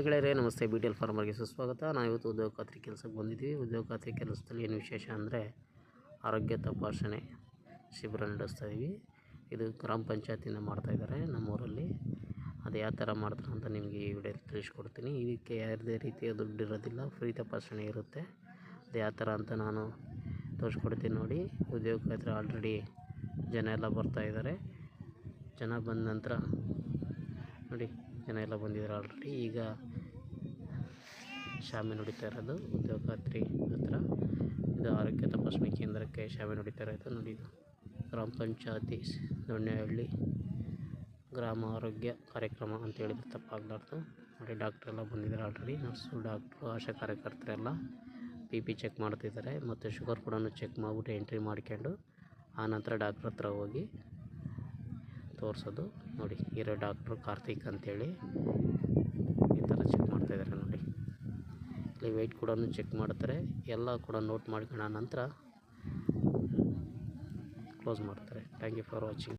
ಗೆಳೆಯರೇ ನಮಸ್ತೆ. B T L ಫಾರ್ಮರ್ಗೆ ಸುಸ್ವಾಗತ. ನಾವು ಇವತ್ತು ಉದ್ಯೋಗ ಖಾತ್ರಿ ಕೆಲಸಕ್ಕೆ ಬಂದಿದ್ದೀವಿ. ಉದ್ಯೋಗ ಖಾತ್ರಿ ಕೆಲಸದಲ್ಲಿ ಏನು ವಿಶೇಷ ಅಂದರೆ ಆರೋಗ್ಯ ತಪಾಸಣೆ ಶಿಬಿರ ನಡೆಸ್ತಾ ಇದ್ದೀವಿ. ಇದು ಗ್ರಾಮ ಪಂಚಾಯತಿಯಿಂದ ಮಾಡ್ತಾಯಿದ್ದಾರೆ ನಮ್ಮೂರಲ್ಲಿ. ಅದು ಯಾವ ಥರ ಮಾಡ್ತಾರೆ ಅಂತ ನಿಮಗೆ ಈ ವಿಡಿಯೋದಲ್ಲಿ ತಿಳಿಸ್ಕೊಡ್ತೀನಿ. ಇದಕ್ಕೆ ಯಾವುದೇ ರೀತಿಯ ದುಡ್ಡು ಇರೋದಿಲ್ಲ, ಫ್ರೀ ತಪಾಸಣೆ ಇರುತ್ತೆ. ಅದು ಯಾವ ಥರ ಅಂತ ನಾನು ತೋರಿಸ್ಕೊಡ್ತೀನಿ ನೋಡಿ. ಉದ್ಯೋಗ ಖಾತ್ರಿ ಆಲ್ರೆಡಿ ಜನ ಎಲ್ಲ ಬರ್ತಾಯಿದ್ದಾರೆ. ಜನ ಬಂದ ನಂತರ ನೋಡಿ, ಜನ ಎಲ್ಲ ಬಂದಿದ್ದಾರೆ ಆಲ್ರೆಡಿ. ಈಗ ಶಾಮೆ ನುಡಿತಾ ಇರೋದು ಉದ್ಯೋಗ ಖಾತ್ರಿ ಹತ್ರ. ಇದು ಆರೋಗ್ಯ ತಪಾಸಣೆ ಕೇಂದ್ರಕ್ಕೆ ಶಾಮೆ ನುಡಿತಾ ಇರೋದು ನೋಡಿ. ಇದು ಗ್ರಾಮ ಪಂಚಾಯತಿ ದೊಣ್ಣೆಹಳ್ಳಿ ಗ್ರಾಮ ಆರೋಗ್ಯ ಕಾರ್ಯಕ್ರಮ ಅಂತ ಹೇಳಿದ್ರೆ ತಪ್ಪಾಗಲಾರ್ದು ನೋಡಿ. ಡಾಕ್ಟ್ರೆಲ್ಲ ಬಂದಿದ್ದಾರೆ ಆಲ್ರೆಡಿ. ನರ್ಸು, ಡಾಕ್ಟ್ರು, ಆಶಾ ಕಾರ್ಯಕರ್ತರೆಲ್ಲ BP ಚೆಕ್ ಮಾಡ್ತಿದ್ದಾರೆ. ಮತ್ತು ಶುಗರ್ ಕೂಡ ಚೆಕ್ ಮಾಡಿಬಿಟ್ಟು ಎಂಟ್ರಿ ಮಾಡ್ಕೊಂಡು ಆನಂತರ ಡಾಕ್ಟ್ರ್ ಹತ್ರ ಹೋಗಿ ತೋರಿಸೋದು ನೋಡಿ. ಇರೋ ಡಾಕ್ಟ್ರು ಕಾರ್ತಿಕ್ ಅಂತೇಳಿ ಈ ಥರ ಚೆಕ್ ಮಾಡ್ತಾಯಿದ್ದಾರೆ ನೋಡಿ. ಇಲ್ಲಿ ವೆಯ್ಟ್ ಕೂಡ ಚೆಕ್ ಮಾಡ್ತಾರೆ. ಎಲ್ಲ ಕೂಡ ನೋಟ್ ಮಾಡ್ಕೊಳ್ಳೋ ನಂತರ ಕ್ಲೋಸ್ ಮಾಡ್ತಾರೆ. Thank you for watching.